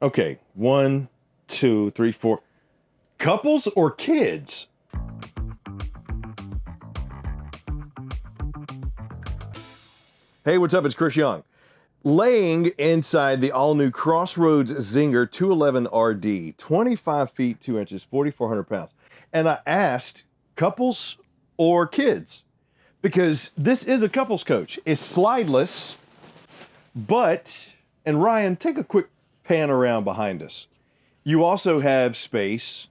Okay, 1, 2, 3, 4. Couples or kids? Hey, what's up? It's Chris Young. Laying inside the all-new Crossroads Zinger 211RD, 25 feet 2 inches, 4,400 pounds. And I asked couples or kids, because this is a couples coach. It's slideless, but, and Ryan, take a quick pan around behind us. You also have space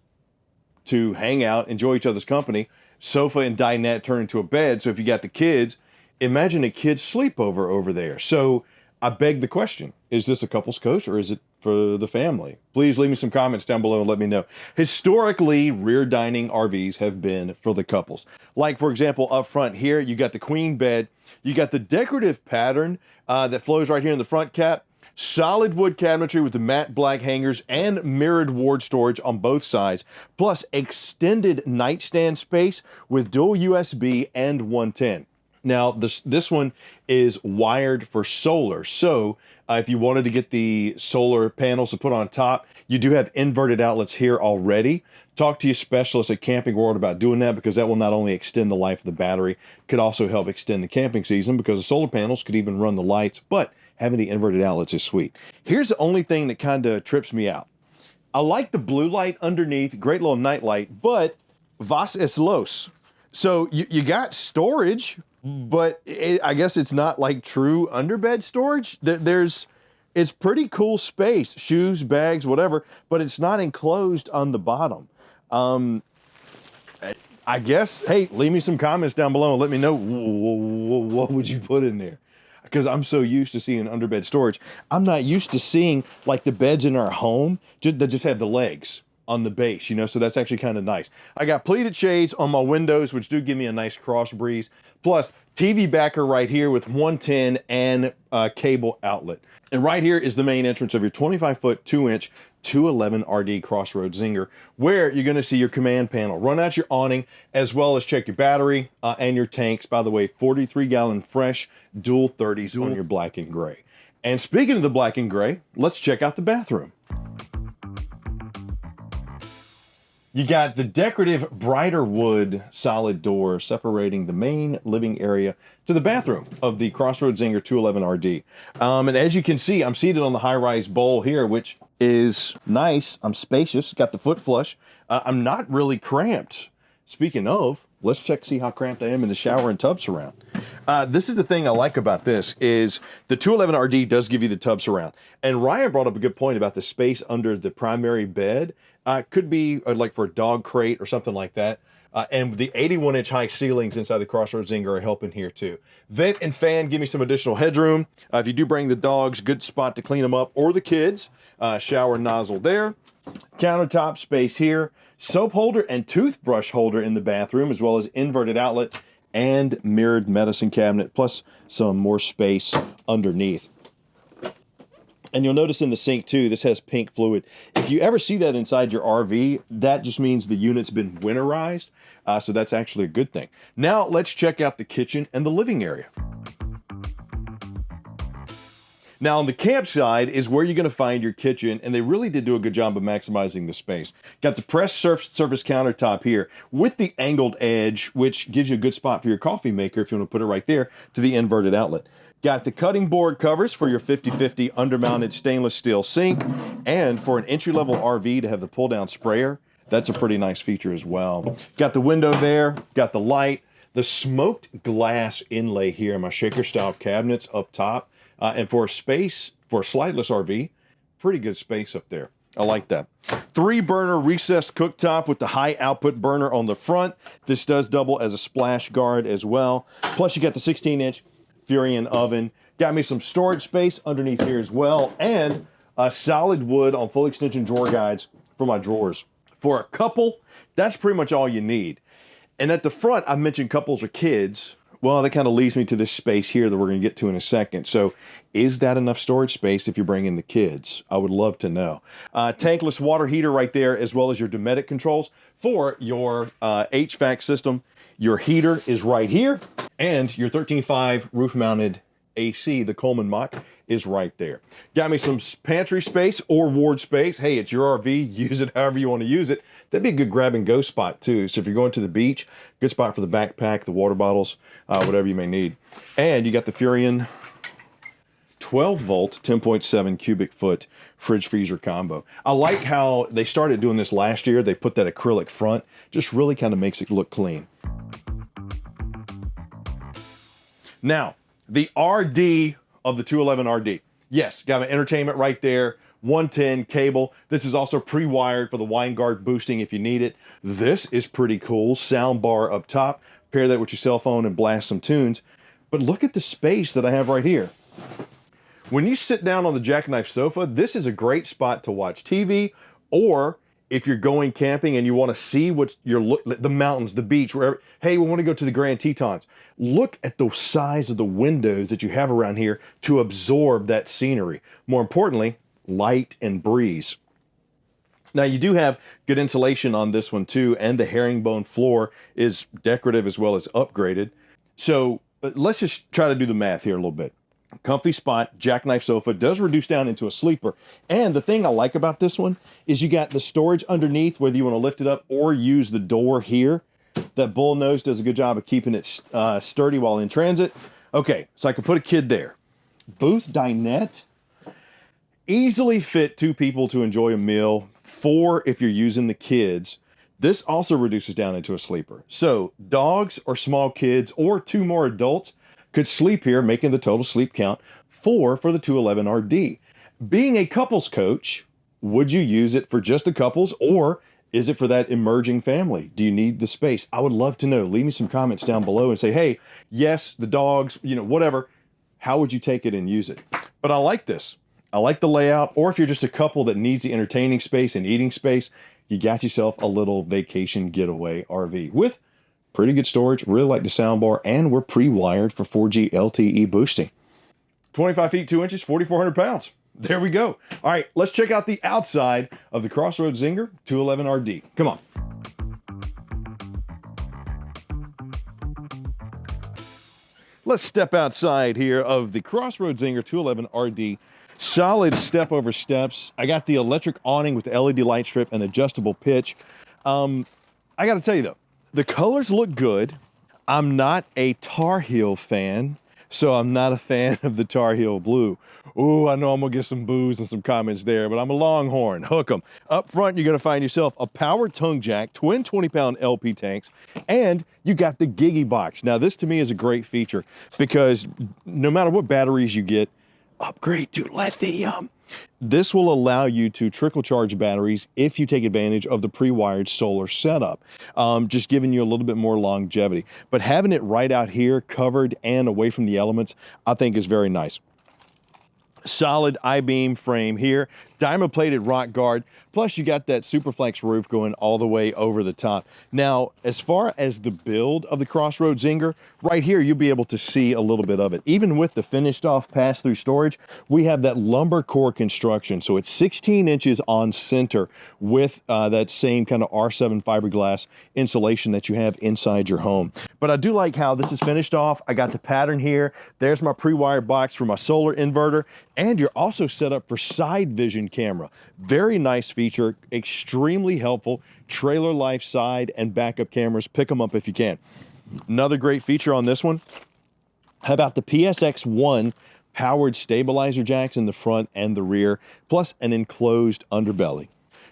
to hang out, enjoy each other's company. Sofa and dinette turn into a bed. So if you got the kids, imagine a kid's sleepover over there. So I beg the question, is this a couples coach or is it for the family? Please leave me some comments down below and let me know. Historically, rear dining RVs have been for the couples. Like, for example, up front here, you got the queen bed. You got the decorative pattern that flows right here in the front cap. Solid wood cabinetry with the matte black hangers and mirrored ward storage on both sides, plus extended nightstand space with dual USB and 110. Now, this one is wired for solar. So if you wanted to get the solar panels to put on top, you do have inverted outlets here already. Talk to your specialist at Camping World about doing that, because that will not only extend the life of the battery, could also help extend the camping season, because the solar panels could even run the lights, but having the inverted outlets is sweet. Here's the only thing that kind of trips me out. I like the blue light underneath, great little night light, but was es los? So you got storage, but I guess it's not like true underbed storage. It's pretty cool space, shoes, bags, whatever, but it's not enclosed on the bottom. I guess, hey, leave me some comments down below and let me know what would you put in there? Because I'm so used to seeing underbed storage. I'm not used to seeing like the beds in our home that just have the legs on the base, you know, so that's actually kind of nice. I got pleated shades on my windows, which do give me a nice cross breeze. Plus TV backer right here with 110 and cable outlet. And right here is the main entrance of your 25-foot, 2-inch 211RD Crossroads Zinger, where you're going to see your command panel, run out your awning, as well as check your battery and your tanks. By the way, 43-gallon fresh dual 30s on your black and gray. And speaking of the black and gray, let's check out the bathroom. You got the decorative brighter wood solid door separating the main living area to the bathroom of the Crossroads Zinger 211RD. And as you can see, I'm seated on the high-rise bowl here, which is nice. I'm spacious, got the foot flush. I'm not really cramped. Speaking of, let's see how cramped I am in the shower and tub surround. This is the thing I like about this is the 211RD does give you the tub surround. And Ryan brought up a good point about the space under the primary bed. Could be like for a dog crate or something like that. And the 81-inch high ceilings inside the Crossroads Zinger are helping here too. Vent and fan give me some additional headroom. If you do bring the dogs, good spot to clean them up, or the kids. Shower nozzle there. Countertop space here. Soap holder and toothbrush holder in the bathroom, as well as inverted outlet and mirrored medicine cabinet, plus some more space underneath. And you'll notice in the sink too, this has pink fluid. If you ever see that inside your RV, that just means the unit's been winterized. So that's actually a good thing. Now let's check out the kitchen and the living area. Now on the camp side is where you're gonna find your kitchen, and they really did do a good job of maximizing the space. Got the pressed surface countertop here with the angled edge, which gives you a good spot for your coffee maker if you wanna put it right there to the inverted outlet. Got the cutting board covers for your 50/50 undermounted stainless steel sink, and for an entry-level RV to have the pull-down sprayer, that's a pretty nice feature as well. Got the window there, got the light, the smoked glass inlay here in my shaker-style cabinets up top, and for a space, for a slideless RV, pretty good space up there. I like that. 3-burner recessed cooktop with the high output burner on the front. This does double as a splash guard as well. Plus you got the 16-inch Furion oven. Got me some storage space underneath here as well, and a solid wood on full extension drawer guides for my drawers. For a couple, that's pretty much all you need. And at the front, I mentioned couples or kids. Well, that kind of leads me to this space here that we're going to get to in a second. So is that enough storage space if you bring in the kids? I would love to know. Tankless water heater right there, as well as your Dometic controls for your HVAC system. Your heater is right here, and your 13.5 roof-mounted AC, the Coleman Mach, is right there. Got me some pantry space or ward space. Hey, it's your RV. Use it however you want to use it. That'd be a good grab and go spot too. So if you're going to the beach, good spot for the backpack, the water bottles, whatever you may need. And you got the Furion 12 volt, 10.7 cubic foot fridge freezer combo. I like how they started doing this last year. They put that acrylic front, just really kind of makes it look clean. Now, the RD of the 211RD. Yes, got an entertainment right there, 110 cable. This is also pre-wired for the wine guard boosting if you need it. This is pretty cool. Sound bar up top. Pair that with your cell phone and blast some tunes. But look at the space that I have right here. When you sit down on the jackknife sofa, this is a great spot to watch TV, or if you're going camping and you want to see what the mountains, the beach, wherever. Hey, we want to go to the Grand Tetons. Look at the size of the windows that you have around here to absorb that scenery. More importantly, light and breeze. Now you do have good insulation on this one too, and the herringbone floor is decorative as well as upgraded. So let's just try to do the math here a little bit. Comfy spot, jackknife sofa, does reduce down into a sleeper. And the thing I like about this one is you got the storage underneath, whether you want to lift it up or use the door here. That bull nose does a good job of keeping it sturdy while in transit. Okay, so I can put a kid there. Booth dinette, easily fit 2 people to enjoy a meal, 4 if you're using the kids. This also reduces down into a sleeper. So dogs or small kids or 2 more adults could sleep here, making the total sleep count 4 for the 211RD. Being a couples coach, would you use it for just the couples, or is it for that emerging family? Do you need the space? I would love to know. Leave me some comments down below and say, hey, yes, the dogs, whatever. How would you take it and use it? But I like this. I like the layout. Or if you're just a couple that needs the entertaining space and eating space, you got yourself a little vacation getaway RV with pretty good storage. Really like the soundbar, and we're pre-wired for 4G LTE boosting. 25 feet 2 inches, 4,400 pounds. There we go. All right, let's check out the outside of the Crossroads Zinger 211RD. Come on. Let's step outside here of the Crossroads Zinger 211RD. Solid step over steps. I got the electric awning with the LED light strip and adjustable pitch. I got to tell you though, the colors look good. I'm not a Tar Heel fan, so I'm not a fan of the Tar Heel blue. Ooh, I know I'm gonna get some boos and some comments there, but I'm a Longhorn. Hook 'em. Up front, you're gonna find yourself a power tongue jack, twin 20-pound LP tanks, and you got the Gigi box. Now, this to me is a great feature because no matter what batteries you get, upgrade to lithium. This will allow you to trickle charge batteries if you take advantage of the pre-wired solar setup, just giving you a little bit more longevity. But having it right out here, covered and away from the elements, I think is very nice. Solid I-beam frame here, diamond plated rock guard, plus you got that Superflex roof going all the way over the top. Now, as far as the build of the Crossroads Zinger, right here you'll be able to see a little bit of it. Even with the finished off pass-through storage, we have that lumber core construction. So it's 16 inches on center with that same kind of R7 fiberglass insulation that you have inside your home. But I do like how this is finished off. I got the pattern here. There's my pre-wired box for my solar inverter. And you're also set up for side vision camera. Very nice feature, extremely helpful. Trailer life side and backup cameras, pick them up if you can. Another great feature on this one, how about the PSX1 powered stabilizer jacks in the front and the rear, plus an enclosed underbelly.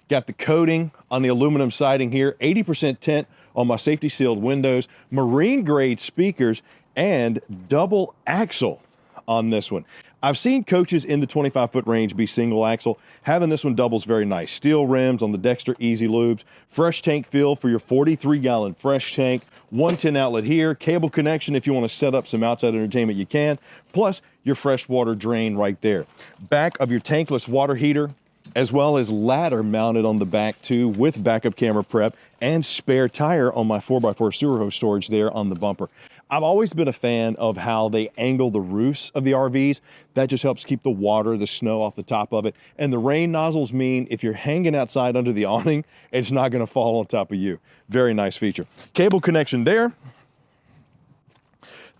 Got the coating on the aluminum siding here, 80% tint on my safety sealed windows, marine grade speakers, and double axle on this one. I've seen coaches in the 25-foot range be single axle. Having this one doubles very nice. Steel rims on the Dexter Easy Lubes. Fresh tank fill for your 43-gallon fresh tank. 110 outlet here. Cable connection if you want to set up some outside entertainment, you can. Plus your fresh water drain right there. Back of your tankless water heater, as well as ladder mounted on the back too with backup camera prep and spare tire on my 4x4 sewer hose storage there on the bumper. I've always been a fan of how they angle the roofs of the RVs. That just helps keep the water, the snow off the top of it. And the rain nozzles mean if you're hanging outside under the awning, it's not gonna fall on top of you. Very nice feature. Cable connection there.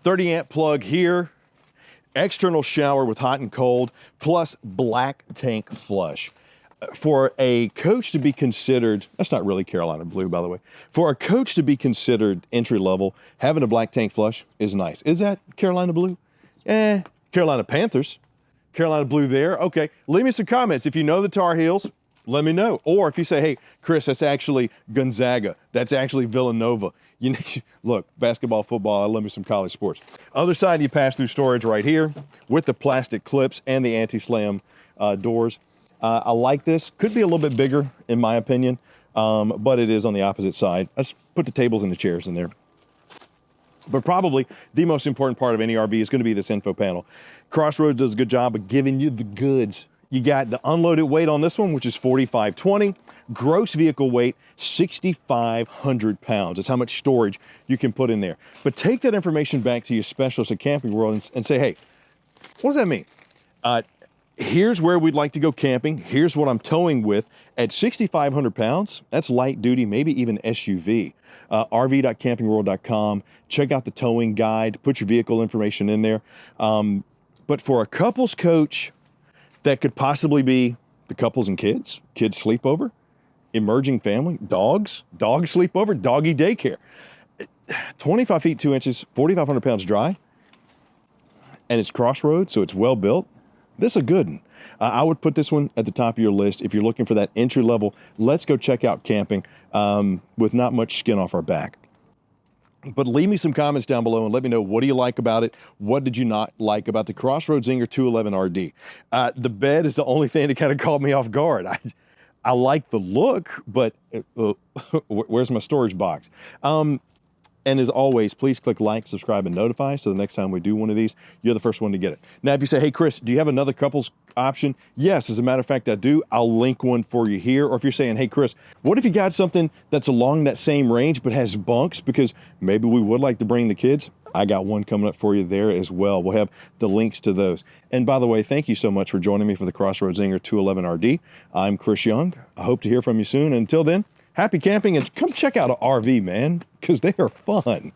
30 amp plug here. external shower with hot and cold, plus black tank flush. For a coach to be considered, that's not really Carolina blue, by the way. For a coach to be considered entry level, having a black tank flush is nice. Is that Carolina blue? Carolina Panthers. Carolina blue there. Okay, leave me some comments. If you know the Tar Heels, let me know. Or if you say, hey, Chris, that's actually Gonzaga. That's actually Villanova. You know, look, basketball, football, I love me some college sports. Other side, you pass through storage right here with the plastic clips and the anti-slam doors. I like this. Could be a little bit bigger, in my opinion, but it is on the opposite side. Let's put the tables and the chairs in there. But probably the most important part of any RV is going to be this info panel. Crossroads does a good job of giving you the goods. You got the unloaded weight on this one, which is 4,520. Gross vehicle weight, 6,500 pounds. That's how much storage you can put in there. But take that information back to your specialist at Camping World and say, hey, what does that mean? Here's where we'd like to go camping. Here's what I'm towing with. At 6,500 pounds, that's light duty, maybe even SUV. rv.campingworld.com. Check out the towing guide. Put your vehicle information in there. But for a couples coach, that could possibly be the couples and kids sleepover, emerging family, dog sleepover, doggy daycare. 25 feet 2 inches, 4,500 pounds dry, and it's Crossroads, so it's well built. This is a good one. I would put this one at the top of your list if you're looking for that entry level. Let's go check out camping with not much skin off our back. But leave me some comments down below and let me know, what do you like about it? What did you not like about the Crossroads Zinger 211RD? The bed is the only thing that kind of caught me off guard. I like the look, but where's my storage box? And as always, please click like, subscribe, and notify, so the next time we do one of these, you're the first one to get it. Now, if you say, hey, Chris, do you have another couples option? Yes, as a matter of fact, I do. I'll link one for you here. Or if you're saying, hey, Chris, what if you got something that's along that same range but has bunks, because maybe we would like to bring the kids? I got one coming up for you there as well. We'll have the links to those. And by the way, thank you so much for joining me for the Crossroads Zinger 211RD. I'm Chris Young. I hope to hear from you soon. Until then, happy camping, and come check out an RV, man, because they are fun.